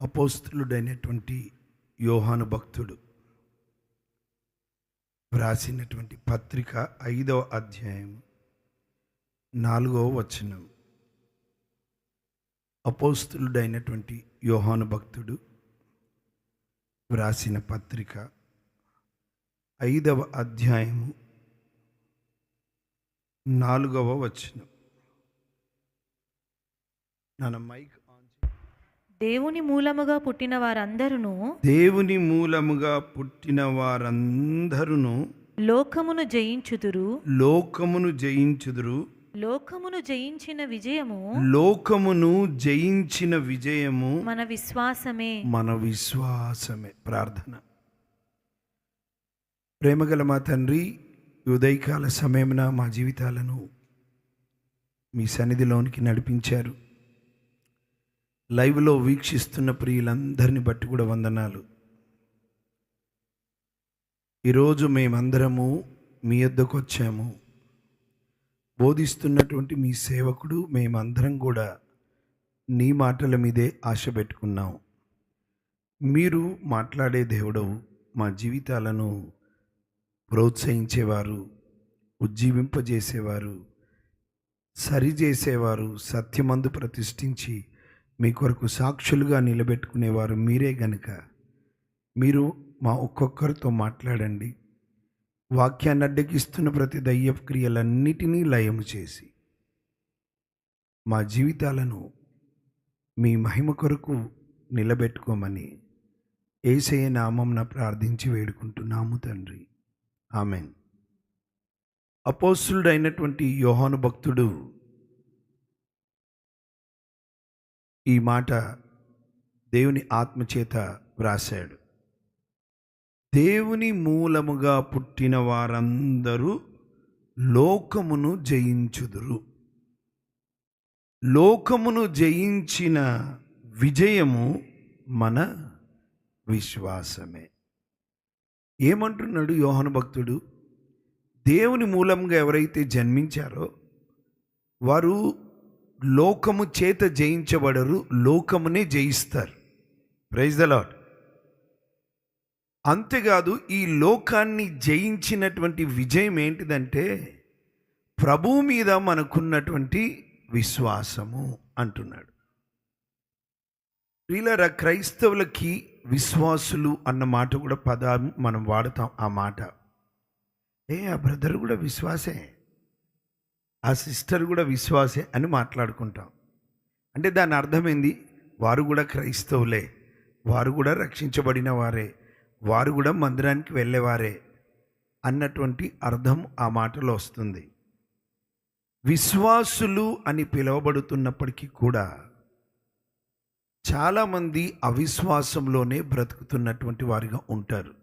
అపోస్తలుడైనటువంటి యోహాను భక్తుడు వ్రాసినటువంటి పత్రిక 5వ అధ్యాయం 4వ వచనం. అపోస్తలుడైనటువంటి యోహాను భక్తుడు వ్రాసిన పత్రిక 5వ అధ్యాయము 4వ వచనం. నా మైక్ దేవుని మూలముగా పుట్టిన వారందరూ లోకమును జయించుదురు. లోకమును జయించిన విజయము మన విశ్వాసమే. ప్రార్థన. ప్రేమగల మా తండ్రి, ఉదయకాల సమయమున మా జీవితాలను మీ సన్నిధిలోనికి నడిపించారు. లైవ్లో వీక్షిస్తున్న ప్రియులందరిని బట్టి కూడా వందనాలు. ఈరోజు మేమందరము మీ యొద్దకు వచ్చాము. బోధిస్తున్నటువంటి మీ సేవకుడు మేమందరం కూడా నీ మాటల మీదే ఆశ పెట్టుకున్నాం. మీరు మాట్లాడే దేవుడవు, మా జీవితాలను ప్రోత్సహించేవారు, ఉజ్జీవింపజేసేవారు, సరిచేసేవారు, సత్యమందు ప్రతిష్ఠించి మీ కొరకు సాక్షులుగా నిలబెట్టుకునేవారు మీరే గనుక మీరు మా ఒక్కొక్కరితో మాట్లాడండి. వాక్యాన్ని అడ్డగిస్తున్న ప్రతి దయ్యపు క్రియలన్నిటినీ లయము చేసి మా జీవితాలను మీ మహిమ కొరకు నిలబెట్టుకోమని యేసయ్య నామమున ప్రార్థించి వేడుకుంటున్నాము తండ్రి, ఆమెన్. అపోస్తలుడైనటువంటి యోహాను భక్తుడు ఈ మాట దేవుని ఆత్మచేత వ్రాసాడు. దేవుని మూలముగా పుట్టిన వారందరూ లోకమును జయించుదురు. లోకమును జయించిన విజయము మన విశ్వాసమే. ఏమంటున్నాడు యోహాను భక్తుడు? దేవుని మూలంగా ఎవరైతే జన్మించారో వారు లోకము చేత జయించబడరు, లోకమునే జయిస్తారు. Praise the Lord. అంతేకాదు, ఈ లోకాన్ని జయించినటువంటి విజయం ఏంటిదంటే ప్రభువు మీద మనకున్నటువంటి విశ్వాసము అంటున్నాడు. వీళ్ళ క్రైస్తవులకి విశ్వాసులు అన్న మాట కూడా పదం మనం వాడతాం. ఆ మాట ఆ బ్రదర్ కూడా విశ్వాసే, ఆ సిస్టర్ కూడా విశ్వాసే అని మాట్లాడుకుంటాం. అంటే దాని అర్థమైంది, వారు కూడా క్రైస్తవులే, వారు కూడా రక్షించబడిన వారే, వారు కూడా మందిరానికి వెళ్ళేవారే అన్నటువంటి అర్థం ఆ మాటలో వస్తుంది. విశ్వాసులు అని పిలువబడుతున్నప్పటికీ కూడా చాలామంది అవిశ్వాసంలోనే బ్రతుకుతున్నటువంటి వారిగా ఉంటారు.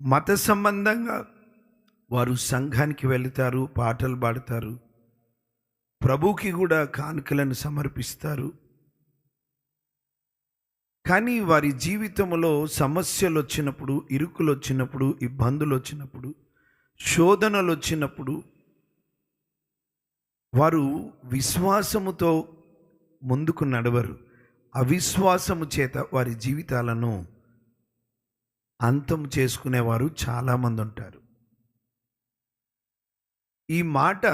మత సంబంధంగా వారు సంఘానికి వెళుతారు, పాటలు పాడతారు, ప్రభువుకి కూడా కానుకలను సమర్పిస్తారు. కానీ వారి జీవితంలో సమస్యలు వచ్చినప్పుడు, ఇరుకులు వచ్చినప్పుడు, ఇబ్బందులు వచ్చినప్పుడు, శోధనలు వచ్చినప్పుడు వారు విశ్వాసముతో ముందుకు నడవరు. అవిశ్వాసము చేత వారి జీవితాలను అంతం చేసుకునేవారు చాలామంది ఉంటారు. ఈ మాట,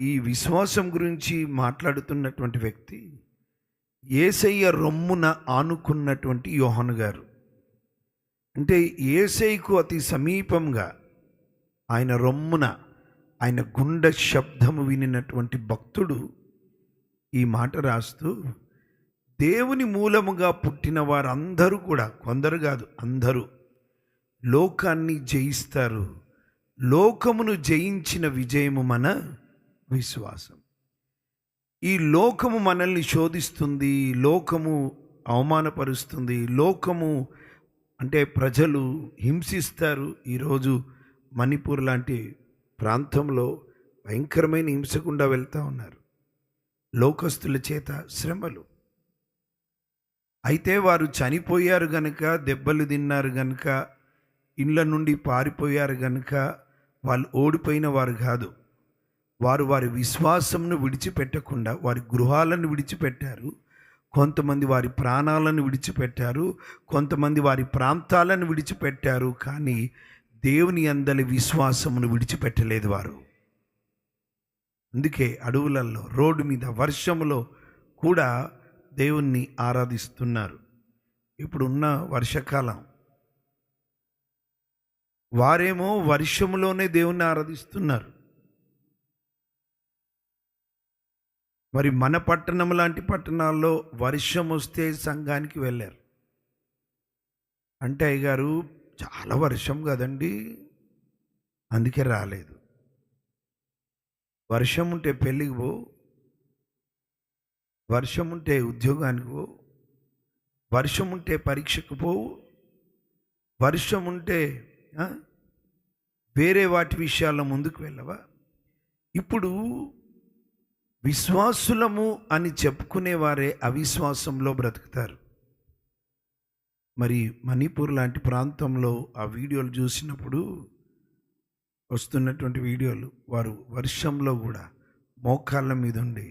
ఈ విశ్వాసం గురించి మాట్లాడుతున్నటువంటి వ్యక్తి యేసయ్య రొమ్మున ఆనుకున్నటువంటి యోహాను గారు. అంటే యేసయ్యకు అతి సమీపంగా ఆయన రొమ్మున, ఆయన గుండె శబ్దము వినినటువంటి భక్తుడు ఈ మాట రాస్తూ, దేవుని మూలముగా పుట్టిన వారందరూ కూడా, కొందరు కాదు అందరూ, లోకాన్ని జయిస్తారు. లోకమును జయించిన విజయము మన విశ్వాసం. ఈ లోకము మనల్ని శోధిస్తుంది, లోకము అవమానపరుస్తుంది, లోకము అంటే ప్రజలు హింసిస్తారు. ఈరోజు మణిపూర్ లాంటి ప్రాంతంలో భయంకరమైన హింసకుండా వెళ్తూ ఉన్నారు, లోకస్తుల చేత శ్రమలు. అయితే వారు చనిపోయారు గనుక, దెబ్బలు తిన్నారు గనుక, ఇళ్ళ నుండి పారిపోయారు గనుక వాళ్ళు ఓడిపోయిన వారు కాదు. వారు వారి విశ్వాసంను విడిచిపెట్టకుండా వారి గృహాలను విడిచిపెట్టారు, కొంతమంది వారి ప్రాణాలను విడిచిపెట్టారు, కొంతమంది వారి ప్రాంతాలను విడిచిపెట్టారు, కానీ దేవుని యందలి విశ్వాసమును విడిచిపెట్టలేదు వారు. అందుకే అడవులలో, రోడ్డు మీద, వర్షములో కూడా దేవుణ్ణి ఆరాధిస్తున్నారు. ఇప్పుడున్న వర్షాకాలం, వారేమో వర్షములోనే దేవుణ్ణి ఆరాధిస్తున్నారు. మరి మన పట్టణం లాంటి పట్టణాల్లో వర్షం వస్తే సంఘానికి వెళ్ళారు అంటే, అయ్యగారు చాలా వర్షం కదండి అందుకే రాలేదు. వర్షం ఉంటే పెళ్ళికి పో, వర్షం ఉంటే ఉద్యోగానికి పో, వర్షం ఉంటే పరీక్షకు పోవు, వర్షం ఉంటే వేరే వాటి విషయాల్లో ముందుకు వెళ్ళవా? ఇప్పుడు విశ్వాసులము అని చెప్పుకునేవారే అవిశ్వాసంలో బ్రతుకుతారు. మరి మణిపూర్ లాంటి ప్రాంతంలో ఆ వీడియోలు చూసినప్పుడు, వస్తున్నటువంటి వీడియోలు, వారు వర్షంలో కూడా మోకాళ్ళ మీద ఉండి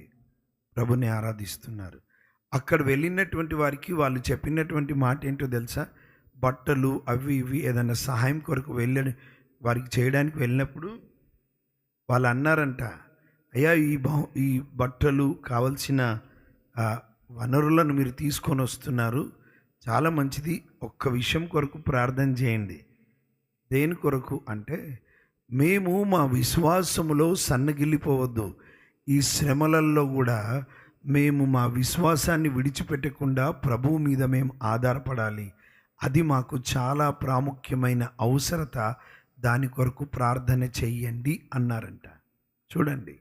ప్రభుని ఆరాధిస్తున్నారు. అక్కడ వెళ్ళినటువంటి వారికి వాళ్ళు చెప్పినటువంటి మాట ఏంటో తెలుసా? బట్టలు అవి ఇవి ఏదైనా సహాయం కొరకు వారికి చేయడానికి వెళ్ళినప్పుడు వాళ్ళు అన్నారంట, అయ్యా ఈ బట్టలు కావలసిన వనరులను మీరు తీసుకొని వస్తున్నారు, చాలా మంచిది, ఒక్క విషయం కొరకు ప్రార్థన చేయండి. దేని కొరకు అంటే, మేము మా విశ్వాసములో సన్నగిల్లిపోవద్దు, ఈ శ్రమలలో కూడా మేము మా విశ్వాసాన్ని విడిచిపెట్టకుండా ప్రభువు మీద మేము ఆధారపడాలి, అది మాకు చాలా ప్రాముఖ్యమైన అవసరత, దాని కొరకు ప్రార్థన చెయ్యండి అన్నారంట. చూడండి,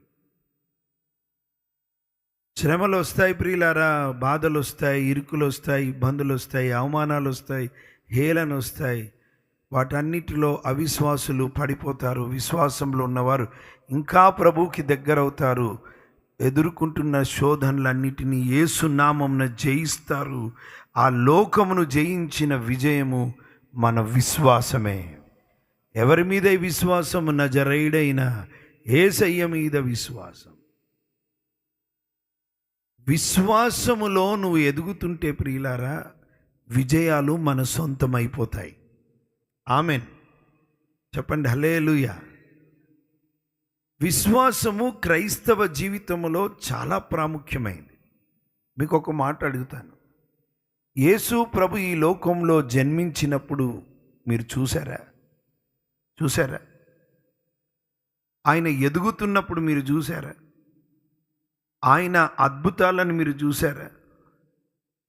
శ్రమలు వస్తాయి ప్రియులారా, బాధలు వస్తాయి, ఇరుకులు వస్తాయి, ఇబ్బందులు వస్తాయి, అవమానాలు వస్తాయి, హేళన వస్తాయి. వాటన్నిటిలో అవిశ్వాసులు పడిపోతారు. విశ్వాసంలో ఉన్నవారు ఇంకా ప్రభువుకి దగ్గరవుతారు. ఎదుర్కొంటున్న శోధనలన్నిటినీ యేసు నామమున జయిస్తారు. ఆ లోకమును జయించిన విజయము మన విశ్వాసమే. ఎవరి మీద విశ్వాసము? నజరేయుడైన యేసయ్య మీద విశ్వాసం. విశ్వాసములో నువ్వు ఎదుగుతుంటే ప్రియులారా, విజయాలు మన సొంతమైపోతాయి. ఆమెన్ చెప్పండి, హల్లెలూయా. విశ్వాసము క్రైస్తవ జీవితంలో చాలా ప్రాముఖ్యమైనది. మీకు ఒక మాట అడుగుతాను, యేసు ప్రభు ఈ లోకంలో జన్మించినప్పుడు మీరు చూసారా? ఆయన ఎదుగుతున్నప్పుడు మీరు చూసారా? ఆయన అద్భుతాలను మీరు చూసారా?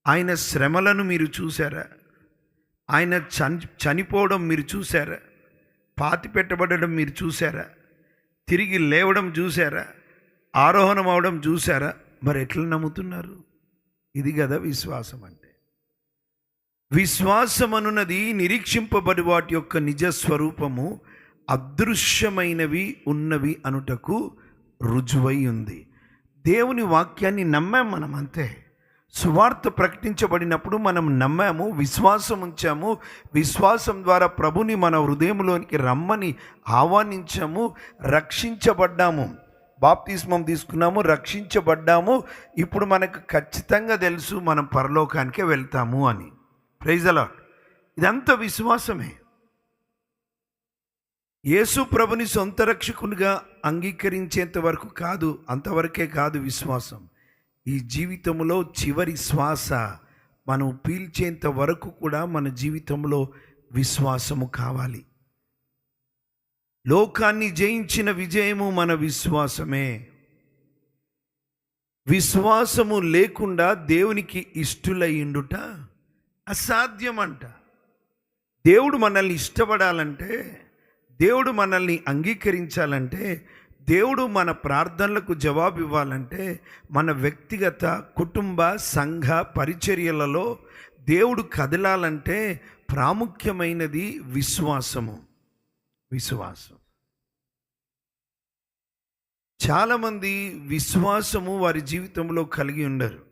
ఆయన శ్రమలను మీరు చూసారా? ఆయన చనిపోవడం మీరు చూసారా? పాతి పెట్టబడడం మీరు చూసారా? తిరిగి లేవడం చూసారా? ఆరోహణం అవడం చూసారా? మరి ఎట్లా నమ్ముతున్నారు? ఇది కదా విశ్వాసం అంటే. విశ్వాసం అనున్నది నిరీక్షింపబడి వాటి యొక్క నిజ స్వరూపము అదృశ్యమైనవి ఉన్నవి అనుటకు రుజువై ఉంది. దేవుని వాక్యాన్ని నమ్మాం మనం, అంతే. సువార్త ప్రకటించబడినప్పుడు మనం నమ్మాము, విశ్వాసం ఉంచాము. విశ్వాసం ద్వారా ప్రభుని మన హృదయంలోనికి రమ్మని ఆహ్వానించాము, రక్షించబడ్డాము, బాప్తిస్మం తీసుకున్నాము, రక్షించబడ్డాము. ఇప్పుడు మనకు ఖచ్చితంగా తెలుసు మనం పరలోకానికే వెళ్తాము అని. Praise the Lord. ఇదంతా విశ్వాసమే. యేసు ప్రభుని సొంత రక్షకునిగా అంగీకరించేంత వరకు కాదు, అంతవరకే కాదు విశ్వాసం. ఈ జీవితంలో చివరి శ్వాస మనం పీల్చేంత వరకు కూడా మన జీవితంలో విశ్వాసము కావాలి. లోకాన్ని జయించిన విజయము మన విశ్వాసమే. విశ్వాసము లేకుండా దేవునికి ఇష్టులయ్యుండుట అసాధ్యమంట. దేవుడు మనల్ని ఇష్టపడాలంటే, దేవుడు మనల్ని అంగీకరించాలంటే, దేవుడు మన ప్రార్థనలకు జవాబు ఇవ్వాలంటే, మన వ్యక్తిగత, కుటుంబ, సంఘ పరిచర్యలలో దేవుడు కదలాలంటే ప్రాముఖ్యమైనది విశ్వాసము. విశ్వాసం. చాలామంది విశ్వాసము వారి జీవితంలో కలిగి ఉండరు.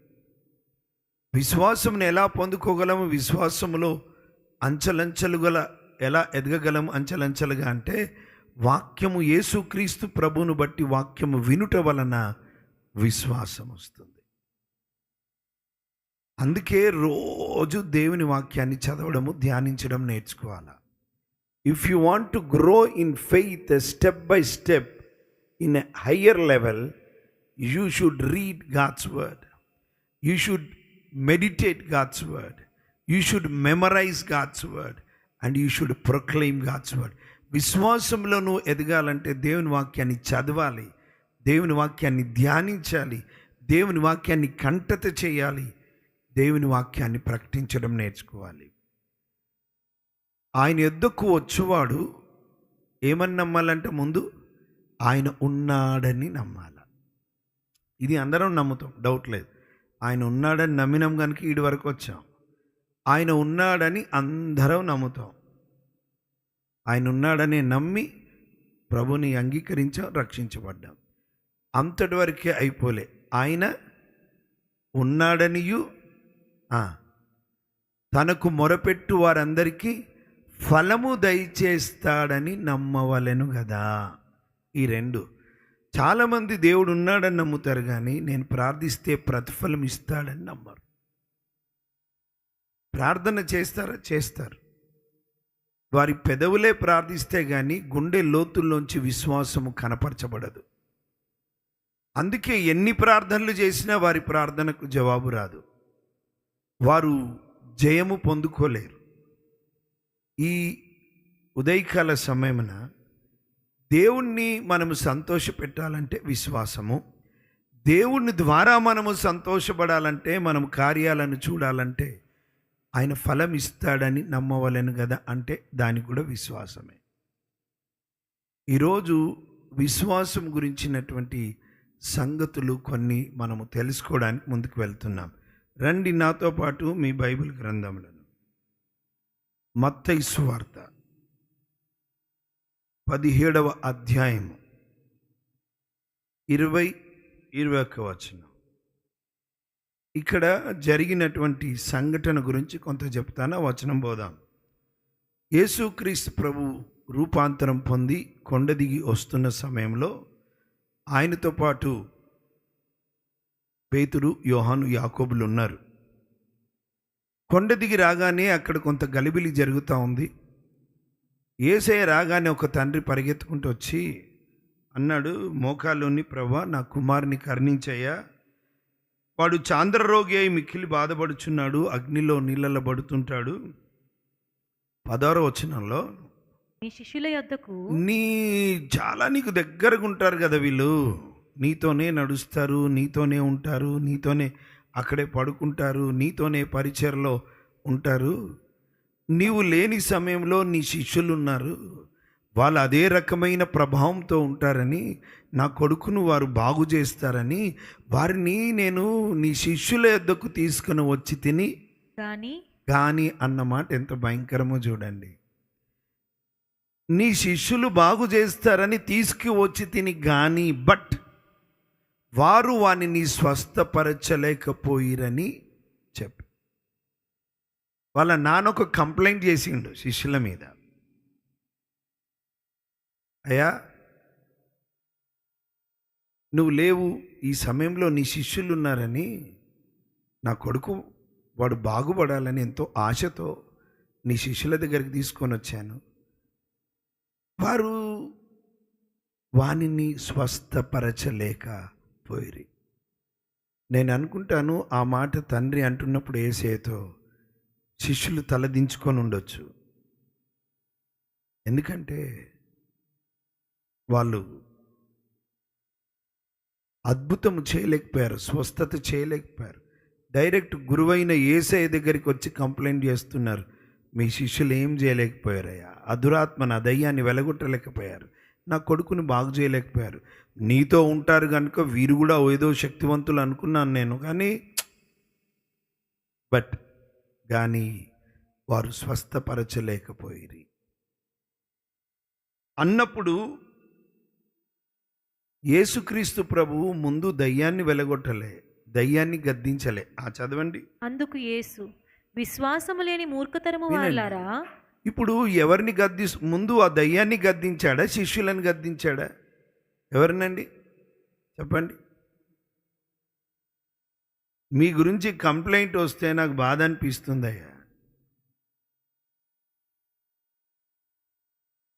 విశ్వాసమును ఎలా పొందుకోగలము? విశ్వాసములో అంచెలంచెలుగా ఎలా ఎదగగలము? అంచెలంచెలుగా అంటే, వాక్యము, యేసుక్రీస్తు ప్రభువును బట్టి వాక్యము వినుట వలన విశ్వాసం వస్తుంది. అందుకే రోజు దేవుని వాక్యాన్ని చదవడము, ధ్యానించడం నేర్చుకోవాలి. If you want to grow in faith step by step in a higher level, you should read God's word, you should meditate God's word, you should memorise God's word and you should proclaim God's word. విశ్వాసంలో నువ్వు ఎదగాలంటే దేవుని వాక్యాన్ని చదవాలి, దేవుని వాక్యాన్ని ధ్యానించాలి, దేవుని వాక్యాన్ని కంఠత చేయాలి, దేవుని వాక్యాన్ని ప్రకటించడం నేర్చుకోవాలి. ఆయన యొద్దకు వచ్చేవాడు ఏమని నమ్మాలంటే, ముందు ఆయన ఉన్నాడని నమ్మాలి. ఇది అందరం నమ్ముతాం, డౌట్ లేదు. ఆయన ఉన్నాడని నమ్మినాం కనుక ఈడి వరకు వచ్చాం. ఆయన ఉన్నాడని అందరం నమ్ముతాం. ఆయన ఉన్నాడని నమ్మి ప్రభుని అంగీకరించాం, రక్షించబడ్డాం. అంతటి వరకే అయిపోలే. ఆయన ఉన్నాడనియు తనకు మొరపెట్టు వారందరికీ ఫలము దయచేస్తాడని నమ్మవలెను కదా. ఈ రెండు. చాలామంది దేవుడు ఉన్నాడని నమ్ముతారు, కానీ నేను ప్రార్థిస్తే ప్రతిఫలం ఇస్తాడని నమ్మరు. ప్రార్థన చేస్తారా? చేస్తారు. వారి పెదవులే ప్రార్థిస్తే కానీ గుండె లోతుల్లోంచి విశ్వాసము కనపరచబడదు. అందుకే ఎన్ని ప్రార్థనలు చేసినా వారి ప్రార్థనకు జవాబు రాదు, వారు జయము పొందుకోలేరు. ఈ ఉదయకాల సమయమున దేవుణ్ణి మనము సంతోషపెట్టాలంటే విశ్వాసము, దేవుని ద్వారా మనము సంతోషపడాలంటే, మనం కార్యాలను చూడాలంటే ఆయన ఫలం ఇస్తాడని నమ్మవలెను కదా, అంటే దానికి కూడా విశ్వాసమే. ఈరోజు విశ్వాసం గురించినటువంటి సంగతులు కొన్ని మనము తెలుసుకోవడానికి ముందుకు వెళ్తున్నాం. రండి నాతో పాటు మీ బైబిల్ గ్రంథములను. మత్తయి సువార్త 17వ అధ్యాయము 20-21 వచనం. ఇక్కడ జరిగినటువంటి సంఘటన గురించి కొంత చెప్తాను, వచనం పోదాం. యేసుక్రీస్తు ప్రభు రూపాంతరం పొంది కొండ దిగి వస్తున్న సమయంలో ఆయనతో పాటు పేతురు, యోహాను, యాకోబులు ఉన్నారు. కొండ దిగి రాగానే అక్కడ కొంత గలిబిలి జరుగుతూ ఉంది. యేసయ్య రాగానే ఒక తండ్రి పరిగెత్తుకుంటూ వచ్చి అన్నాడు, మోకాల్లోని ప్రభువా, నా కుమారుని కరుణించయ్యా, వాడు చాంద్రరోగి అయి మిక్కిలి బాధపడుచున్నాడు, అగ్నిలో నీళ్ళలో పడుతుంటాడు. 16వ వచనంలో, నీ శిష్యుల యొద్దకు నీకు దగ్గరగా ఉంటారు కదా వీళ్ళు, నీతోనే నడుస్తారు, నీతోనే ఉంటారు, నీతోనే అక్కడే పడుకుంటారు, నీతోనే పరిచర్లో ఉంటారు. నీవు లేని సమయంలో నీ శిష్యులు ఉన్నారు, వాళ్ళు అదే రకమైన ప్రభావంతో ఉంటారని, నా కొడుకును వారు బాగు చేస్తారని వారిని నేను నీ శిష్యుల యొద్దకు తీసుకుని వచ్చి తిని కానీ అన్నమాట ఎంత భయంకరమో చూడండి. నీ శిష్యులు బాగు చేస్తారని తీసుకువచ్చి తిని కానీ, బట్ వారు వానిని స్వస్థపరచలేకపోయిరని చెప్పి, వాళ్ళ నాన్న ఒక కంప్లైంట్ చేసిండు శిష్యుల మీద. అయ్యా, నువ్వు లేవు, ఈ సమయంలో నీ శిష్యులు ఉన్నారని, నా కొడుకు వాడు బాగుపడాలని ఎంతో ఆశతో నీ శిష్యుల దగ్గరికి తీసుకొని వచ్చాను, వారు వానిని స్వస్థపరచలేకపోయిరి. నేను అనుకుంటాను ఆ మాట తండ్రి అంటున్నప్పుడు యేసయ్యతో శిష్యులు తలదించుకొని ఉండొచ్చు. ఎందుకంటే వాళ్ళు అద్భుతం చేయలేకపోయారు, స్వస్థత చేయలేకపోయారు. డైరెక్ట్ గురువైన యేసయ్య దగ్గరికి వచ్చి కంప్లైంట్ చేస్తున్నారు, మీ శిష్యులు ఏం చేయలేకపోయారయ్యా, అదురాత్మ నా దయ్యాన్ని వెలగొట్టలేకపోయారు, నా కొడుకుని బాగు చేయలేకపోయారు. నీతో ఉంటారు కనుక వీరు కూడా ఏదో శక్తివంతులు అనుకున్నాను నేను, కానీ వారు స్వస్థపరచలేకపోయిరి అన్నప్పుడు యేసుక్రీస్తు ప్రభువు ముందు దయ్యాన్ని వెలగొట్టలే, దయ్యాన్ని గద్దించలే. చదవండి. అందుకు యేసు, విశ్వాసము లేని మూర్ఖతరము వారలారా. ఇప్పుడు ఎవరిని ముందు ఆ దయ్యాన్ని గద్దించాడా, శిష్యులను గద్దించాడా? ఎవరినండి చెప్పండి. మీ గురించి కంప్లైంట్ వస్తే నాకు బాధ అనిపిస్తుందయ్యా.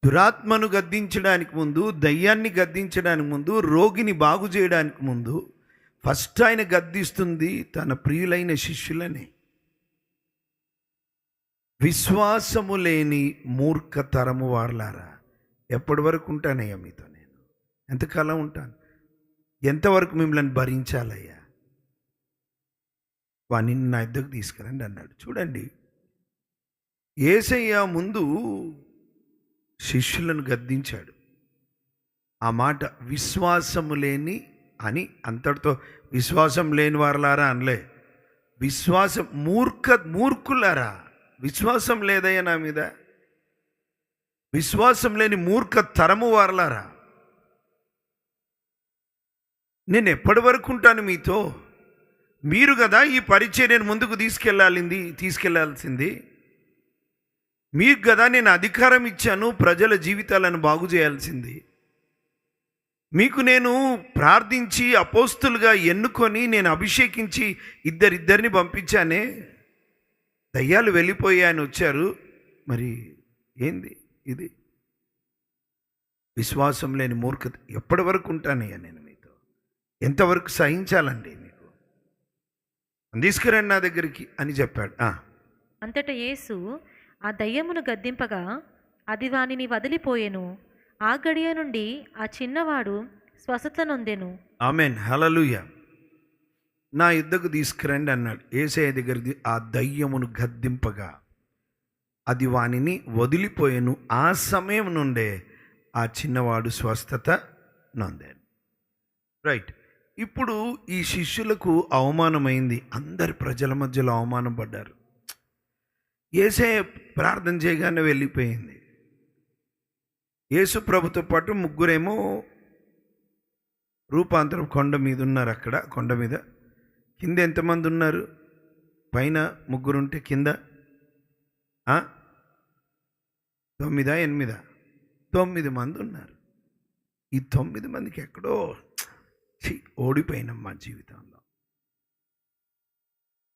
దురాత్మను గద్దించడానికి ముందు, దయ్యాన్ని గద్దించడానికి ముందు, రోగిని బాగు చేయడానికి ముందు ఫస్ట్ ఆయన గద్దిస్తుంది తన ప్రియులైన శిష్యులని. విశ్వాసము లేని మూర్ఖతరము వారలారా. ఎప్పటి వరకు ఉంటానయ్యా మీతో నేను? ఎంతకాలం ఉంటాను? ఎంతవరకు మిమ్మల్ని భరించాలయ్యా? వాణ్ణి నా ఇద్దరికి తీసుకురండి అన్నాడు. చూడండి, యేసయ్య ముందు శిష్యులను గద్దించాడు. ఆ మాట విశ్వాసము లేని అని అంతటితో విశ్వాసం లేని వారలారా అనలే. విశ్వాసం మూర్ఖులారా, విశ్వాసం లేదయ్యా నా మీద, విశ్వాసం లేని మూర్ఖ తరము వారలారా, నేను ఎప్పటి వరకు ఉంటాను మీతో? మీరు కదా ఈ పరిచర్యను ముందుకు తీసుకెళ్లాల్సింది. మీకు కదా నేను అధికారం ఇచ్చాను ప్రజల జీవితాలను బాగు చేయాల్సింది. మీకు నేను ప్రార్థించి అపోస్తులుగా ఎన్నుకొని నేను అభిషేకించి ఇద్దరిని పంపించానే. దయ్యాలు వెళ్ళిపోయాయని వచ్చారు. మరి ఏంది ఇది? విశ్వాసం లేని మూర్ఖత. ఎప్పటి వరకు ఉంటానయ్యా నేను మీతో? ఎంతవరకు సహించాలండి మీకు? తీసుకురండి నా దగ్గరికి అని చెప్పాడు. అంతటా యేసు ఆ దయ్యమును గద్దింపగా అది వానిని వదిలిపోయెను. ఆ గడియ నుండి ఆ చిన్నవాడు స్వస్థత నొందెను. ఆమేన్, హల్లెలూయా. నా యుద్ధకు తీసుకురండి అన్నాడు. యేసయ్య దగ్గరికి ఆ దయ్యమును గద్దింపగా అది వానిని వదిలిపోయెను. ఆ సమయం నుండే ఆ చిన్నవాడు స్వస్థత నొందాడు. రైట్. ఇప్పుడు ఈ శిష్యులకు అవమానమైంది. అందరి ప్రజల మధ్యలో అవమానం పడ్డారు. యేసయ్య ప్రార్థన చేయగానే వెళ్ళిపోయింది. యేసు ప్రభుతో పాటు ముగ్గురేమో రూపాంతరం కొండ మీద ఉన్నారు. అక్కడ కొండ మీద కింద ఎంతమంది ఉన్నారు? పైన ముగ్గురుంటే కింద 9 8 9 మంది ఉన్నారు. ఈ 9 మందికి ఎక్కడో ఓడిపోయినాం మా జీవితంలో.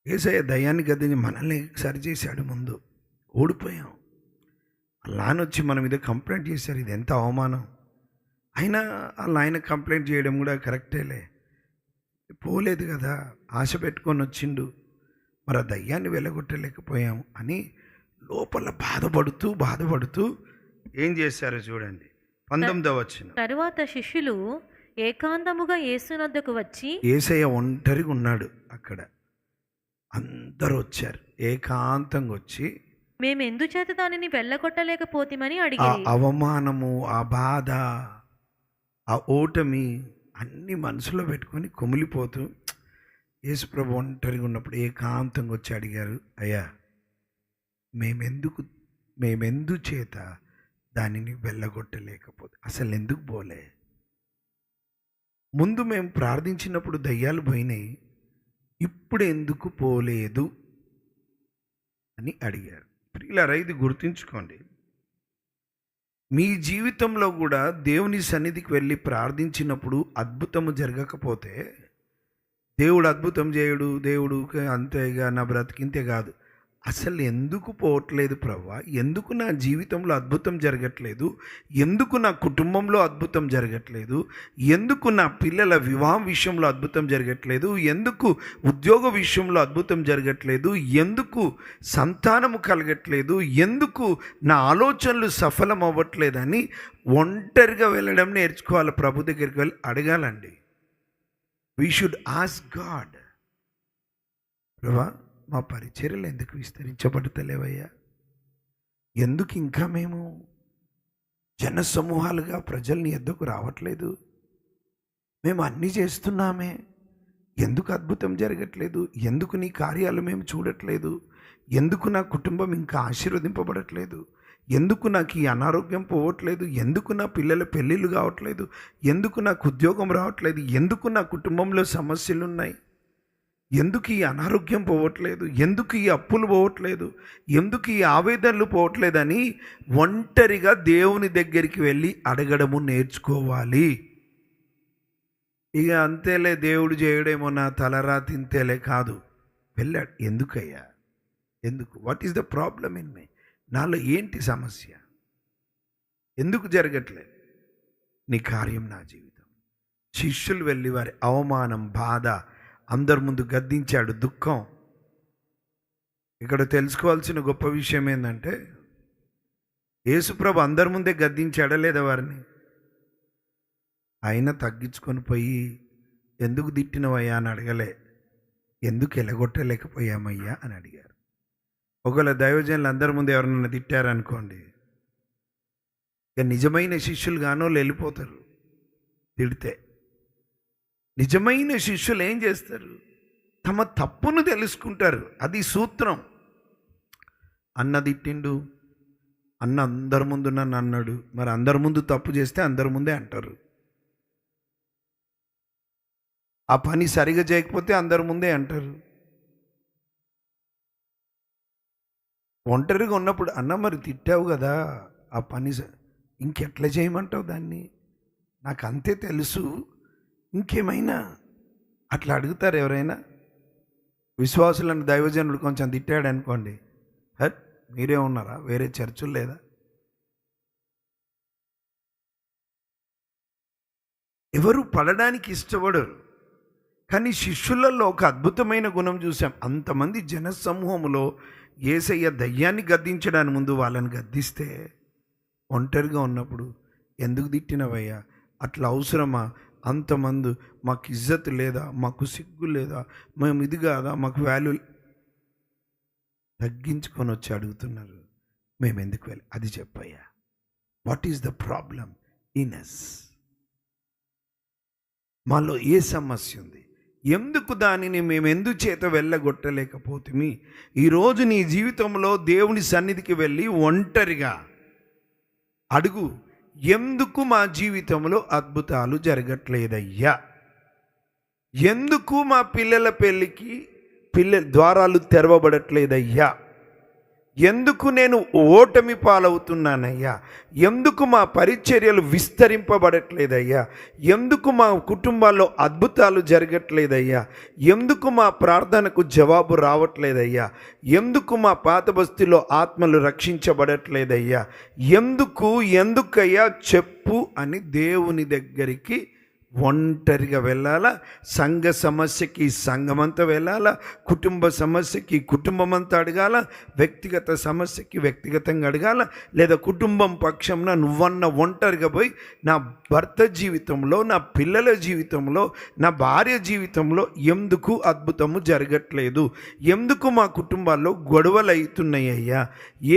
యేసయ్య దయ్యాన్ని గద్దించి మనల్ని సరిచేశాడు. ముందు ఓడిపోయాం. ఆయన వచ్చి మన మీద కంప్లైంట్ చేశారు. ఇది ఎంత అవమానం. అయినా ఆయన కంప్లైంట్ చేయడం కూడా కరెక్టేలే. పోలేదు కదా, ఆశ పెట్టుకొని వచ్చిండు, మరి ఆ దయ్యాన్ని వెళ్ళగొట్టలేకపోయాం అని లోపల బాధపడుతూ ఏం చేశారో చూడండి. 19వ వచనం. తరువాత శిష్యులు ఏకాంతముగా యేసునొద్దకు వచ్చి, యేసయ్య ఒంటరిగా ఉన్నాడు అక్కడ. అందరూ వచ్చారు, ఏకాంతంగా వచ్చి, మేము ఎందుచేత దానిని వెళ్ళగొట్టలేకపోతేమని ఆ అడిగారు. అవమానము, ఆ బాధ, ఆ ఓటమి అన్ని మనసులో పెట్టుకొని కుమిలిపోతూ యేసుప్రభు ఒంటరిగా ఉన్నప్పుడు ఏకాంతంగా వచ్చి అడిగారు, అయ్యా మేమెందుచేత దానిని వెళ్ళగొట్టలేకపోతే? అసలు ఎందుకు పోలే? ముందు మేము ప్రార్థించినప్పుడు దయ్యాలు పోయినాయి, ఇప్పుడు ఎందుకు పోలేదు అని అడిగారు. ప్రియులారా, ఇది గుర్తుంచుకోండి. మీ జీవితంలో కూడా దేవుని సన్నిధికి వెళ్ళి ప్రార్థించినప్పుడు అద్భుతము జరగకపోతే, దేవుడు అద్భుతం చేయడు, దేవుడు అంతేగా నా బ్రతికింతే కాదు, అసలు ఎందుకు పోవట్లేదు ప్రభువా? ఎందుకు నా జీవితంలో అద్భుతం జరగట్లేదు? ఎందుకు నా కుటుంబంలో అద్భుతం జరగట్లేదు? ఎందుకు నా పిల్లల వివాహం విషయంలో అద్భుతం జరగట్లేదు? ఎందుకు ఉద్యోగ విషయంలో అద్భుతం జరగట్లేదు? ఎందుకు సంతానము కలగట్లేదు? ఎందుకు నా ఆలోచనలు సఫలం అవ్వట్లేదని ఒంటరిగా వెళ్ళడం నేర్చుకోవాలి. ప్రభు దగ్గరికి వెళ్ళి అడగాలండి. వీ షుడ్ ఆస్క్ గాడ్, ప్రభువా మా పరిచర్యలు ఎందుకు విస్తరించబడతలేవయ్యా? ఎందుకు ఇంకా మేము జన సమూహాలుగా ప్రజల్ని ఎద్దకు రావట్లేదు? మేము అన్నీ చేస్తున్నామే, ఎందుకు అద్భుతం జరగట్లేదు? ఎందుకు నీ కార్యాలు మేము చూడట్లేదు? ఎందుకు నా కుటుంబం ఇంకా ఆశీర్వదింపబడట్లేదు? ఎందుకు నాకు ఈ అనారోగ్యం పోవట్లేదు? ఎందుకు నా పిల్లల పెళ్ళిళ్ళు కావట్లేదు? ఎందుకు నాకు ఉద్యోగం రావట్లేదు? ఎందుకు నా కుటుంబంలో సమస్యలు ఉన్నాయి? ఎందుకు ఈ అనారోగ్యం పోవట్లేదు? ఎందుకు ఈ అప్పులు పోవట్లేదు? ఎందుకు ఈ ఆవేదనలు పోవట్లేదని ఒంటరిగా దేవుని దగ్గరికి వెళ్ళి అడగడము నేర్చుకోవాలి. ఇక అంతేలే, దేవుడు చేయడేమో, నా తలరా తింతేలే కాదు, వెళ్ళాడు. ఎందుకయ్యా? ఎందుకు? What is the problem in me? నాలో ఏంటి సమస్య? ఎందుకు జరగట్లేదు నీ కార్యం నా జీవితం? శిష్యులు వెళ్ళి వారి అవమానం, బాధ, అందరి ముందు గద్దించాడు, దుఃఖం. ఇక్కడ తెలుసుకోవాల్సిన గొప్ప విషయం ఏంటంటే, యేసుప్రభు అందరి ముందే గద్దించాడా లేదా వారిని? ఆయన తగ్గించుకొని పోయి ఎందుకు తిట్టినవయ్యా అని అడగలే, ఎందుకు ఎలగొట్టలేకపోయామయ్యా అని అడిగారు. ఒకవేళ దైవజనులు అందరి ముందు ఎవరినైనా తిట్టారనుకోండి, ఇక నిజమైన శిష్యులు గానోళ్ళు వెళ్ళిపోతారు తిడితే. నిజమైన శిష్యులు ఏం చేస్తారు? తమ తప్పును తెలుసుకుంటారు. అది సూత్రం. అన్న తిట్టిండు, అన్న అందరి ముందు నన్ను అన్నాడు, మరి అందరి ముందు తప్పు చేస్తే అందరి ముందే అంటారు. ఆ పని సరిగా చేయకపోతే అందరి ముందే అంటారు. ఒంటరిగా ఉన్నప్పుడు, అన్న మరి తిట్టావు కదా, ఆ పని ఇంకెట్లా చేయమంటావు దాన్ని, నాకు అంతే తెలుసు, ఇంకేమైనా అట్లా అడుగుతారు ఎవరైనా? విశ్వాసులను దైవజనుడు కొంచెం తిట్టాడు అనుకోండి, హట్ మీరే ఉన్నారా, వేరే చర్చలు లేదా? ఎవరు పడడానికి ఇష్టపడరు. కానీ శిష్యులలో ఒక అద్భుతమైన గుణం చూసాం. అంతమంది జనసమూహంలో యేసయ్య దయ్యాన్ని గద్దించడానికి ముందు వాళ్ళని గద్దిస్తే, ఒంటరిగా ఉన్నప్పుడు ఎందుకు తిట్టినవయ్యా, అట్లా అవసరమా, అంతమంది మాకు ఇజ్జత్ లేదా, మాకు సిగ్గు లేదా, మేము ఇది కాదా, మాకు వాల్యూ, తగ్గించుకొని వచ్చి అడుగుతున్నారు, మేము ఎందుకు వెళ్ళి. అది చెప్పయ్యా, what is the problem in us? మాలో ఏ సమస్య ఉంది? ఎందుకు దానిని మేము ఎందుచేత వెళ్ళగొట్టలేకపోతుంది? ఈరోజు నీ జీవితంలో దేవుని సన్నిధికి వెళ్ళి ఒంటరిగా అడుగు, ఎందుకు మా జీవితంలో అద్భుతాలు జరగట్లేదయ్యా? ఎందుకు మా పిల్లల పెళ్ళికి ద్వారాలు తెరవబడట్లేదయ్యా? ఎందుకు నేను ఓటమి పాలవుతున్నానయ్యా? ఎందుకు మా పరిచర్యలు విస్తరింపబడట్లేదయ్యా? ఎందుకు మా కుటుంబాల్లో అద్భుతాలు జరగట్లేదయ్యా? ఎందుకు మా ప్రార్థనకు జవాబు రావట్లేదయ్యా? ఎందుకు మా పాత బస్తీలో ఆత్మలు రక్షించబడట్లేదయ్యా? ఎందుకయ్యా చెప్పు అని దేవుని దగ్గరికి ఒంటరిగా వెళ్ళాలా? సంఘ సమస్యకి సంఘమంతా వెళ్ళాలా? కుటుంబ సమస్యకి కుటుంబం అంతా అడగాల? వ్యక్తిగత సమస్యకి వ్యక్తిగతంగా అడగాల? లేదా కుటుంబం పక్షంన నువ్వన్న ఒంటరిగా పోయి, నా భర్త జీవితంలో, నా పిల్లల జీవితంలో, నా భార్య జీవితంలో ఎందుకు అద్భుతము జరగట్లేదు? ఎందుకు మా కుటుంబాల్లో గొడవలు అవుతున్నాయ్యా?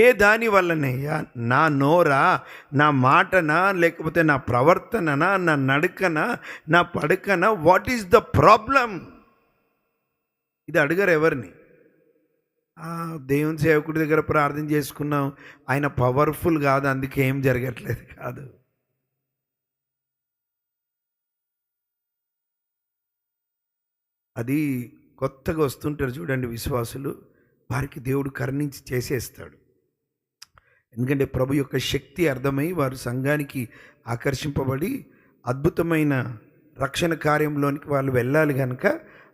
ఏ దాని వల్లనయ్యా? నా నోరా, నా మాటనా, లేకపోతే నా ప్రవర్తననా, నా నడకనా, నా పడకన? What is the problem? ఇది అడగరు ఎవరిని. దేవుని సేవకుడి దగ్గర ప్రార్థన చేసుకున్నాం, ఆయన పవర్ఫుల్ కాదు అందుకే ఏం జరగట్లేదు కాదు. అది కొత్తగా వస్తుంటారు చూడండి విశ్వాసులు, వారికి దేవుడు కరుణించి చేసేస్తాడు. ఎందుకంటే ప్రభు యొక్క శక్తి అర్థమై వారు సంఘానికి ఆకర్షింపబడి అద్భుతమైన రక్షణ కార్యంలోనికి వాళ్ళు వెళ్ళాలి కనుక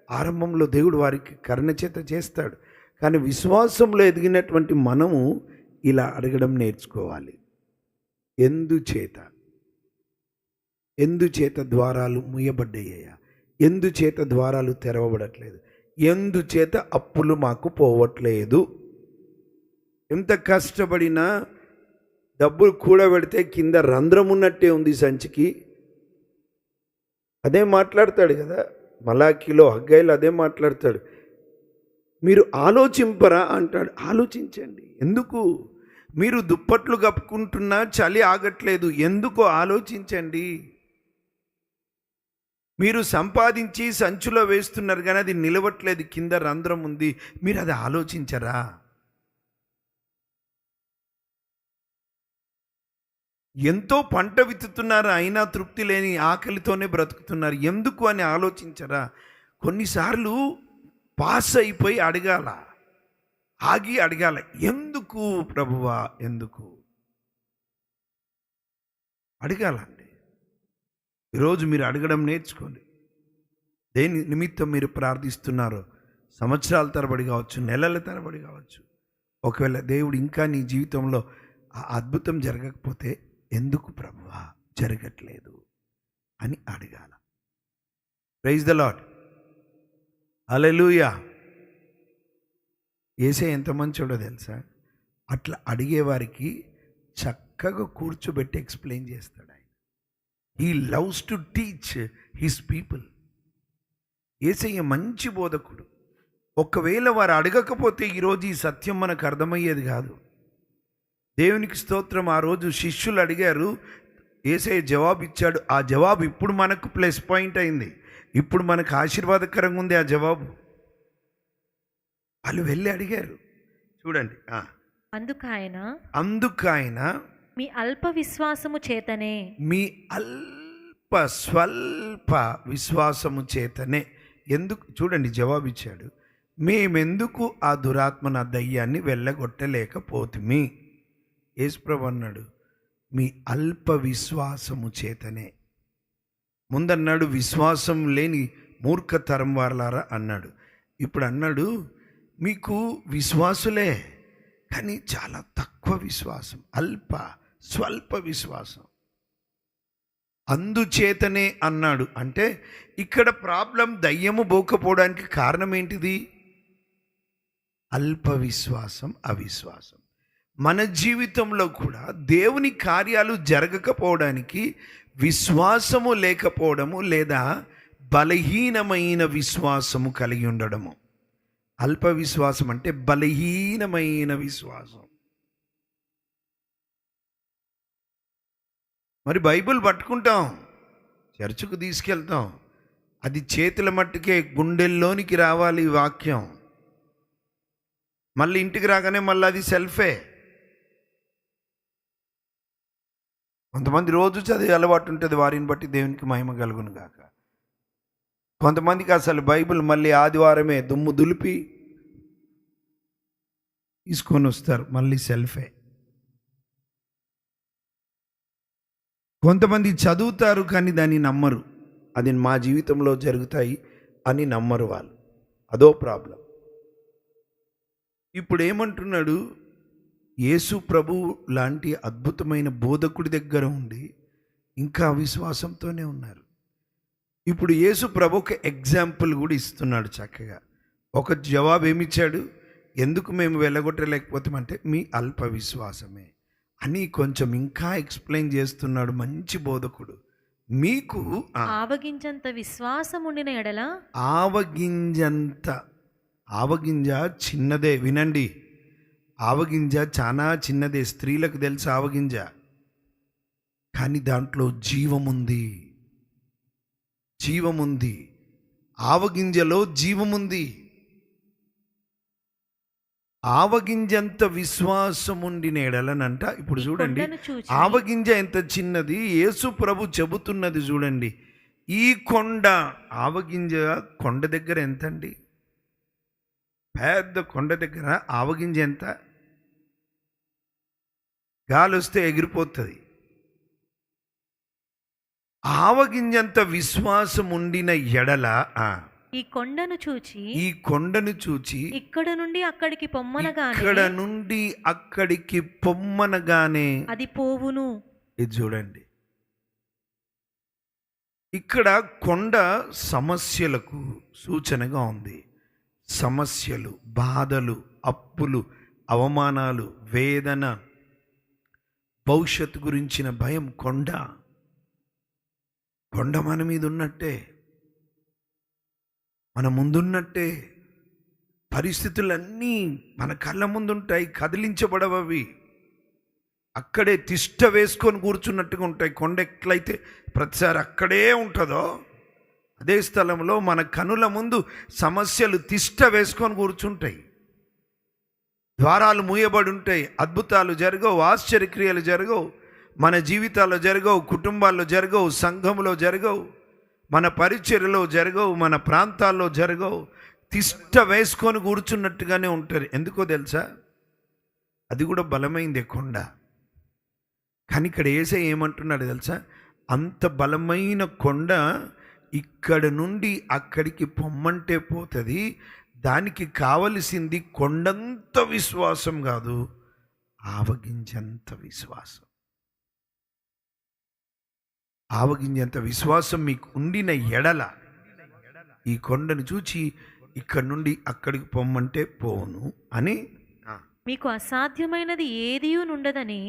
ఆరంభంలో దేవుడు వారికి కరుణ చేత చేస్తాడు. కానీ విశ్వాసంలో ఎదిగినటువంటి మనము ఇలా అడగడం నేర్చుకోవాలి. ఎందుచేత ద్వారాలు మూయబడ్డాయ్యా? ఎందుచేత ద్వారాలు తెరవబడట్లేదు? ఎందుచేత అప్పులు మాకు పోవట్లేదు? ఎంత కష్టపడినా డబ్బులు కూడబెడితే కింద రంధ్రం ఉన్నట్టే ఉంది సంచికి. అదే మాట్లాడతాడు కదా మలాకీలో, హగ్గైలో అదే మాట్లాడతాడు. మీరు ఆలోచింపరా అంటాడు. ఆలోచించండి. ఎందుకు? మీరు దుప్పట్లు కప్పుకుంటున్నా చలి ఆగట్లేదు, ఎందుకో ఆలోచించండి. మీరు సంపాదించి సంచులో వేస్తున్నారు కానీ అది నిలవట్లేదు, కింద రంధ్రం ఉంది, మీరు అది ఆలోచించరా? ఎంతో పంట విత్తుతున్నారు, అయినా తృప్తి లేని ఆకలితోనే బ్రతుకుతున్నారు, ఎందుకు అని ఆలోచించరా? కొన్నిసార్లు పాస్ అయిపోయి అడగాల, ఆగి అడగాల, ఎందుకు ప్రభువా, ఎందుకు అడగాలండి. ఈరోజు మీరు అడగడం నేర్చుకోండి. దేని నిమిత్తం మీరు ప్రార్థిస్తున్నారో సంవత్సరాల తరబడి కావచ్చు, నెలల తరబడి కావచ్చు. ఒకవేళ దేవుడు ఇంకా నీ జీవితంలో ఆ అద్భుతం జరగకపోతే ఎందుకు ప్రభువా జరగట్లేదు అని అడగాల. Praise the Lord. Hallelujah. Yesayya ఎంత మంచోడో తెలుసా? అట్లా అడిగేవారికి చక్కగా కూర్చోబెట్టి ఎక్స్ప్లెయిన్ చేస్తాడు ఆయన. He loves to teach his people. Yesayya మంచి బోధకుడు. ఒకవేళ వారు అడగకపోతే ఈరోజు ఈ సత్యం మనకు అర్థమయ్యేది కాదు. దేవునికి స్తోత్రం. ఆ రోజు శిష్యులు అడిగారు, యేసయ్య జవాబు ఇచ్చాడు. ఆ జవాబు ఇప్పుడు మనకు ప్లస్ పాయింట్ అయింది. ఇప్పుడు మనకు ఆశీర్వాదకరంగా ఉంది ఆ జవాబు. వాళ్ళు వెళ్ళి అడిగారు. చూడండి. అందుకాయన మీ అల్ప విశ్వాసము చేతనే, మీ స్వల్ప విశ్వాసము చేతనే. ఎందుకు? చూడండి జవాబు ఇచ్చాడు. మేమెందుకు ఆ దురాత్మన దయ్యాన్ని వెళ్ళగొట్టలేకపోతుమి? యేసుప్రభు అన్నాడు, మీ అల్ప విశ్వాసము చేతనే. ముందన్నాడు విశ్వాసం లేని మూర్ఖతరం వారలారా అన్నాడు. ఇప్పుడు అన్నాడు మీకు విశ్వాసులే కానీ చాలా తక్కువ విశ్వాసం, స్వల్ప విశ్వాసం. అందుచేతనే అన్నాడు. అంటే ఇక్కడ ప్రాబ్లం దయ్యము పోకపోవడానికి కారణం ఏంటిది? అల్ప విశ్వాసం, అవిశ్వాసం. మన జీవితంలో కూడా దేవుని కార్యాలు జరగకపోవడానికి విశ్వాసము లేకపోవడము లేదా బలహీనమైన విశ్వాసము కలిగి ఉండడము. అల్ప విశ్వాసం అంటే బలహీనమైన విశ్వాసం. మరి బైబిల్ పట్టుకుంటాం, చర్చకు తీసుకెళ్తాం, అది చేతుల మట్టుకే, గుండెల్లోనికి రావాలి ఈ వాక్యం. మళ్ళీ ఇంటికి రాగానే మళ్ళీ అది సెల్ఫే. కొంతమంది రోజు చదివే అలవాటు ఉంటుంది, వారిని బట్టి దేవునికి మహిమ కలుగును గాక. కొంతమందికి అసలు బైబిల్ మళ్ళీ ఆదివారమే దుమ్ము దులిపి తీసుకొని వస్తారు, మళ్ళీ సెల్ఫే. కొంతమంది చదువుతారు కానీ దాన్ని నమ్మరు. అది మా జీవితంలో జరుగుతాయి అని నమ్మరు వాళ్ళు. అదో ప్రాబ్లం. ఇప్పుడు ఏమంటున్నాడు? యేసు ప్రభు లాంటి అద్భుతమైన బోధకుడి దగ్గర ఉండి ఇంకా అవిశ్వాసంతోనే ఉన్నారు. ఇప్పుడు యేసు ప్రభు ఒక ఎగ్జాంపుల్ కూడా ఇస్తున్నాడు చక్కగా. ఒక జవాబు ఏమిచ్చాడు? ఎందుకు మేము వెళ్ళగొట్టలేకపోతామంటే మీ అల్ప విశ్వాసమే అని కొంచెం ఇంకా ఎక్స్ప్లెయిన్ చేస్తున్నాడు మంచి బోధకుడు. మీకు ఆవగింజంత విశ్వాసం ఉండిన ఎడల, ఆవగింజ చిన్నదే. వినండి, ఆవగింజ చాలా చిన్నదే. స్త్రీలకు తెలుసు ఆవగింజ, కానీ దాంట్లో జీవముంది. ఆవగింజలో జీవముంది. ఆవగింజంత విశ్వాసం ఉండిన ఎడలనంట. ఇప్పుడు చూడండి, ఆవగింజ ఎంత చిన్నది. యేసు ప్రభు చెబుతున్నది చూడండి. ఈ కొండ, ఆవగింజ కొండ దగ్గర ఎంతండి? పెద్ద కొండ దగ్గర ఆవగింజ ఎంత? గాలి వస్తే ఎగిరిపోతుంది. ఆవగింజంత విశ్వాసం ఉండిన ఎడల ఈ కొండను చూచి ఇక్కడ నుండి అక్కడికి పొమ్మనగానే అది పోవును. ఇది చూడండి, ఇక్కడ కొండ సమస్యలకు సూచనగా ఉంది. సమస్యలు, బాధలు, అప్పులు, అవమానాలు, వేదన, భవిష్యత్తు గురించిన భయం. కొండ మన మీద ఉన్నట్టే, మన ముందున్నట్టే. పరిస్థితులన్నీ మన కళ్ళ ముందుంటాయి, కదిలించబడవవి. అక్కడే తిష్ట వేసుకొని కూర్చున్నట్టుగా ఉంటాయి. కొండ ఎట్లయితే ప్రతిసారి అక్కడే ఉంటుందో అదే స్థలంలో మన కనుల ముందు సమస్యలు తిష్ట వేసుకొని కూర్చుంటాయి. ద్వారాలు మూయబడి ఉంటాయి, అద్భుతాలు జరగవు, ఆశ్చర్యక్రియలు జరగవు, మన జీవితాల్లో జరగవు, కుటుంబాల్లో జరగవు, సంఘంలో జరగవు, మన పరిచర్యలో జరగవు, మన ప్రాంతాల్లో జరగవు. తిష్ట వేసుకొని కూర్చున్నట్టుగానే ఉంటారు. ఎందుకో తెలుసా? అది కూడా బలమైందే కొండ. కానీ ఇక్కడ యేసయ్య ఏమంటున్నాడు తెలుసా? అంత బలమైన కొండ ఇక్కడ నుండి అక్కడికి పొమ్మంటే పోతుంది. దానికి కావలసింది కొండంత విశ్వాసం కాదు, ఆవగింజంత విశ్వాసం. ఆవగింజంత విశ్వాసం మీకు ఉండిన ఎడల ఈ కొండను చూచి ఇక్కడ నుండి అక్కడికి పొమ్మంటే పోను అని. మీకు అసాధ్యమైనది ఏదియూ నుండదని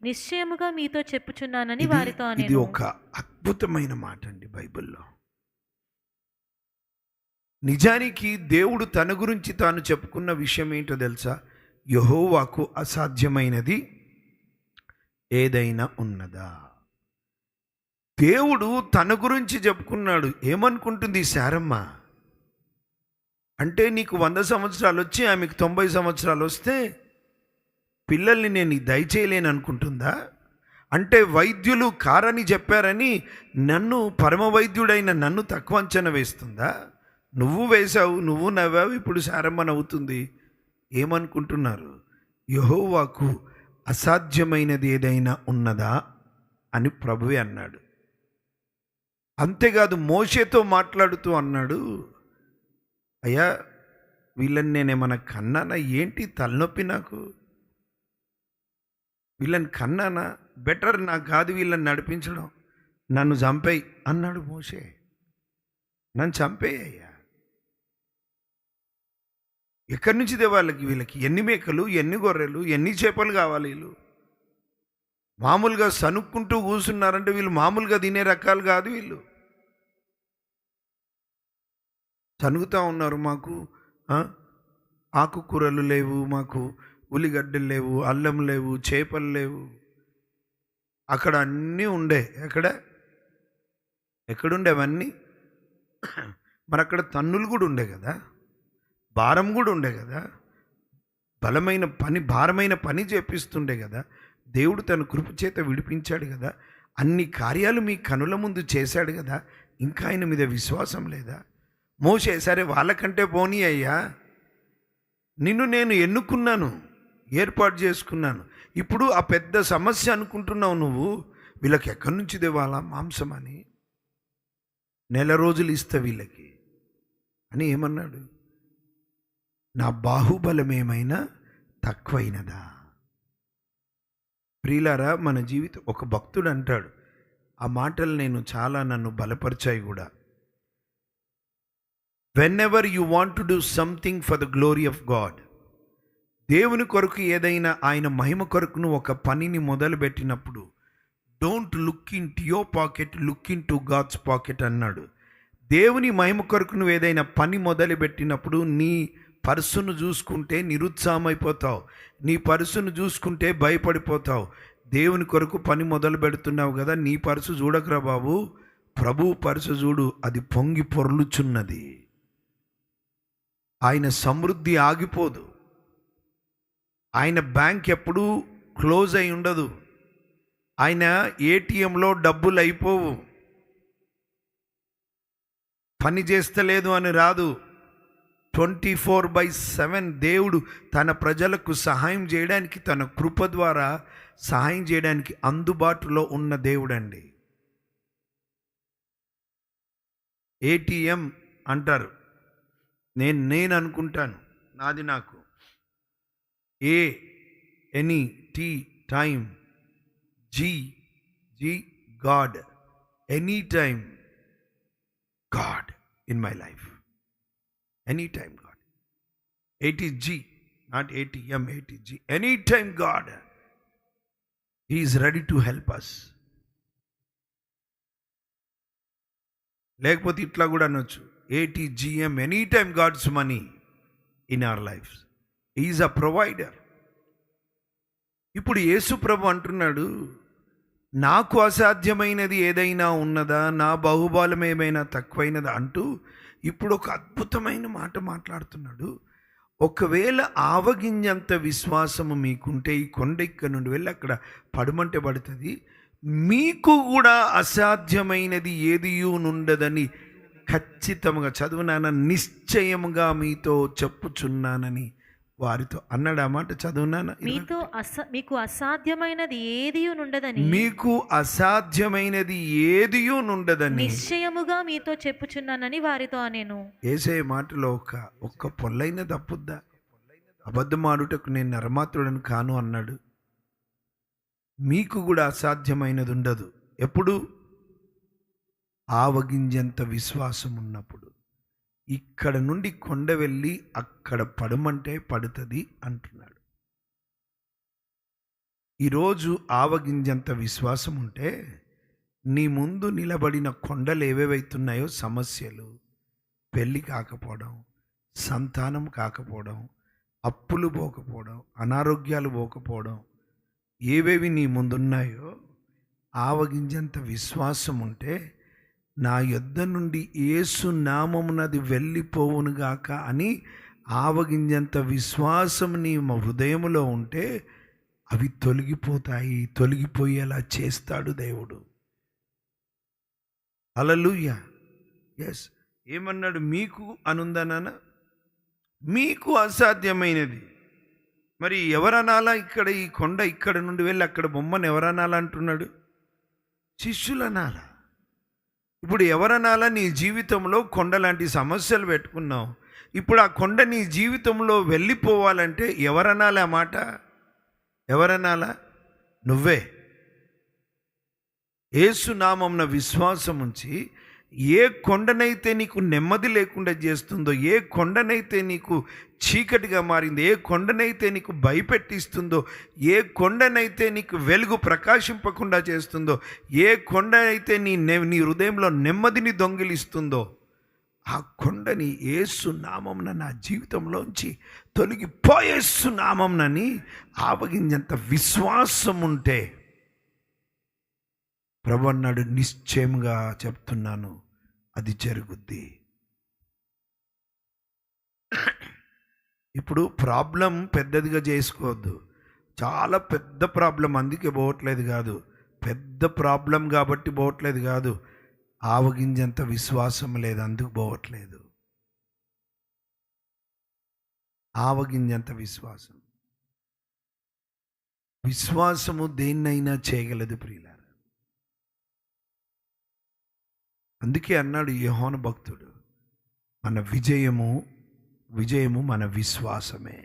నిశ్చయముగా మీతో చెప్పుచున్నానని వారితో ఇది అనెను. ఒక అద్భుతమైన మాట అండి బైబిల్లో. నిజానికి దేవుడు తన గురించి తాను చెప్పుకున్న విషయం ఏంటో తెలుసా? యెహోవాకు అసాధ్యమైనది ఏదైనా ఉన్నదా? దేవుడు తన గురించి చెప్పుకున్నాడు. ఏమనుకుంటుంది శారమ్మ? అంటే నీకు 100 సంవత్సరాలు వచ్చి ఆమెకు 90 సంవత్సరాలు వస్తే పిల్లల్ని నేను దయచేయలేను అనుకుంటుందా? అంటే వైద్యులు కారని చెప్పారని నన్ను, పరమ వైద్యుడైన నన్ను తక్కువ అంచనా వేస్తుందా? నువ్వు వేశావు, నువ్వు నవ్వావు, ఇప్పుడు శారమ్మ నవ్వుతుంది. ఏమనుకుంటున్నారు? యెహోవాకు అసాధ్యమైనది ఏదైనా ఉన్నదా అని ప్రభువే అన్నాడు. అంతేకాదు మోషేతో మాట్లాడుతూ అన్నాడు, అయ్యా వీళ్ళని నేనేమన్నా కన్నానా? ఏంటి తలనొప్పి నాకు? వీళ్ళని కన్నానా? బెటర్ నాకు కాదు వీళ్ళని నడిపించడం, నన్ను చంపేయి అన్నాడు మోషే. నన్ను చంపేయ్యా. ఎక్కడి నుంచి తేవాళ్ళకి? వీళ్ళకి ఎన్ని మేకలు, ఎన్ని గొర్రెలు, ఎన్ని చేపలు కావాలి? వీళ్ళు మామూలుగా సనుక్కుంటూ కూర్చున్నారంటే వీళ్ళు మామూలుగా తినే రకాలు కాదు. వీళ్ళు సనుగుతూ ఉన్నారు. మాకు ఆకుకూరలు లేవు, మాకు ఉల్లిగడ్డలు లేవు, అల్లం లేవు, చేపలు లేవు. అక్కడ అన్నీ ఉండే. ఎక్కడుండే అవన్నీ? మరి అక్కడ తన్నులు కూడా ఉండే కదా, భారం కూడా ఉండే కదా, భారమైన పని చేపిస్తుండే కదా. దేవుడు తన కృప చేత విడిపించాడు కదా, అన్ని కార్యాలు మీ కనుల ముందు చేశాడు కదా. ఇంకా ఆయన మీద విశ్వాసం లేదా? మోషే సరే వాళ్ళకంటే పోనీ అయ్యా, నిన్ను నేను ఎన్నుకున్నాను, ఏర్పాటు చేసుకున్నాను. ఇప్పుడు ఆ పెద్ద సమస్య అనుకుంటున్నావు నువ్వు. వీళ్ళకి ఎక్కడి నుంచి తేవాలా మాంసం అని? 1 రోజులు ఇస్తా వీళ్ళకి అని ఏమన్నాడు? నా బాహుబలం ఏమైనా తక్కువైనదా? ప్రియులారా, మన జీవితం, ఒక భక్తుడు అంటాడు, ఆ మాటలు నన్ను బలపరిచాయి కూడా. When you want to do something for the glory of God, దేవుని కొరకు ఏదైనా ఆయన మహిమ కొరకును ఒక పనిని మొదలుపెట్టినప్పుడు, don't look into your pocket, look into God's pocket అన్నాడు. దేవుని మహిమ కొరకు నువ్వు ఏదైనా పని మొదలుపెట్టినప్పుడు నీ పర్సును చూసుకుంటే నిరుత్సాహమైపోతావు, నీ పర్సును చూసుకుంటే భయపడిపోతావు. దేవుని కొరకు పని మొదలు పెడుతున్నావు కదా, నీ పర్సు చూడకురా బాబు, ప్రభు పర్సు చూడు, అది పొంగి పొర్లుచున్నది. ఆయన సమృద్ధి ఆగిపోదు, ఆయన బ్యాంక్ ఎప్పుడూ క్లోజ్ అయి ఉండదు, ఆయన ఏటీఎంలో డబ్బులు అయిపోవు. పని చేస్తలేదు అని రాదు. 24/7 దేవుడు తన ప్రజలకు సహాయం చేయడానికి, తన కృప ద్వారా సహాయం చేయడానికి అందుబాటులో ఉన్న దేవుడు అండి. ఏటీఎం అంటారు, నేను అనుకుంటాను, నాది నాకు. Any T time, G God, any time God in my life, any time God. ATG, not ATM, ATG, any time God, he is ready to help us. లేకపోతే ఇట్లా కూడా అనొచ్చు, ATGM, any time God's money in our life, is a provider. ఇప్పుడు యేసు ప్రభు అంటున్నాడు, నాకు అసాధ్యమైనది ఏదైనా ఉన్నదా, నా బాహుబలం ఏమైనా తక్కువైనదా అంటూ ఇప్పుడు ఒక అద్భుతమైన మాట మాట్లాడుతున్నాడు. ఒకవేళ ఆవగింజంత విశ్వాసము మీకుంటే ఈ కొండ ఇక్కడ నుండి వెళ్ళి అక్కడ పడమంటే పడుతుంది. మీకు కూడా అసాధ్యమైనది ఏదియూ నుండదని ఖచ్చితంగా, చదువునాన, నిశ్చయముగా మీతో చెప్పుచున్నానని వారితో అన్నాడు. ఆ మాట చదువునాను. మీకు అసాధ్యమైనది ఏదియు నుండదని, మీకు అసాధ్యమైనది ఏదియూ నుండదని నిశ్చయముగా మీతో చెప్పుచున్నానని వారితో అనేను. యేసయ్య మాటలో ఒక్క పొల్లైన తప్పుద్దా? అబద్ధమాడుటకు నేను నరమాత్రుడని కాను అన్నాడు. మీకు కూడా అసాధ్యమైనది ఉండదు. ఎప్పుడు? ఆవగింజంత విశ్వాసం ఉన్నప్పుడు. ఇక్కడ నుండి కొండ వెళ్ళి అక్కడ పడమంటే పడుతుంది అంటున్నాడు. ఈరోజు ఆవగింజంత విశ్వాసం ఉంటే నీ ముందు నిలబడిన కొండలు ఏవేవైతున్నాయో, సమస్యలు, పెళ్ళి కాకపోవడం, సంతానం కాకపోవడం, అప్పులు పోకపోవడం, అనారోగ్యాలు పోకపోవడం, ఏవేవి నీ ముందున్నాయో, ఆవగింజంత విశ్వాసం ఉంటే నా యొద్ద నుండి యేసు నామమునది వెళ్ళిపోవునుగాక అని ఆవగింజంత విశ్వాసం నీ హృదయములో ఉంటే అవి తొలగిపోతాయి. తొలగిపోయేలా చేస్తాడు దేవుడు. హల్లెలూయా. ఎస్. ఏమన్నాడు? మీకు అనుందనాన, మీకు అసాధ్యమైనది. మరి ఎవరనాలా? ఇక్కడ ఈ కొండ ఇక్కడ నుండి వెళ్ళి అక్కడ బొమ్మను ఎవరనాలా అంటున్నాడు? శిష్యులనాలా. ఇప్పుడు ఎవరనాలా? నీ జీవితంలో కొండ లాంటి సమస్యలు పెట్టుకున్నావు. ఇప్పుడు ఆ కొండ నీ జీవితంలో వెళ్ళిపోవాలంటే ఎవరనాలా? ఆ మాట ఎవరనాలా? నువ్వే. యేసు నామమున విశ్వాసం ఉంచి ఏ కొండనైతే నీకు నెమ్మది లేకుండా చేస్తుందో, ఏ కొండనైతే నీకు చీకటిగా మారిందో, ఏ కొండనైతే నీకు భయపెట్టిస్తుందో, ఏ కొండనైతే నీకు వెలుగు ప్రకాశింపకుండా చేస్తుందో, ఏ కొండ అయితే నీ హృదయంలో నెమ్మదిని దొంగిలిస్తుందో, ఆ కొండని యేసు నామమున నా జీవితంలోంచి తొలగిపోయేసు నామమునని ఆవగింజంత విశ్వాసం ఉంటే, ప్రభు అన్నాడు, నిశ్చయంగా చెప్తున్నాను, అది జరుగుద్ది. ఇప్పుడు ప్రాబ్లం పెద్దదిగా చేసుకోవద్దు. చాలా పెద్ద ప్రాబ్లం, అందుకే పోవట్లేదు కాదు. పెద్ద ప్రాబ్లం కాబట్టి పోవట్లేదు కాదు. ఆవగింజంత విశ్వాసం లేదు, అందుకు పోవట్లేదు. ఆవగింజంత విశ్వాసం. విశ్వాసము దేన్నైనా చేయగలదు ప్రియులారా. అందుకే అన్నాడు యోహాను భక్తుడు, మన విజయము మన విశ్వాసమే.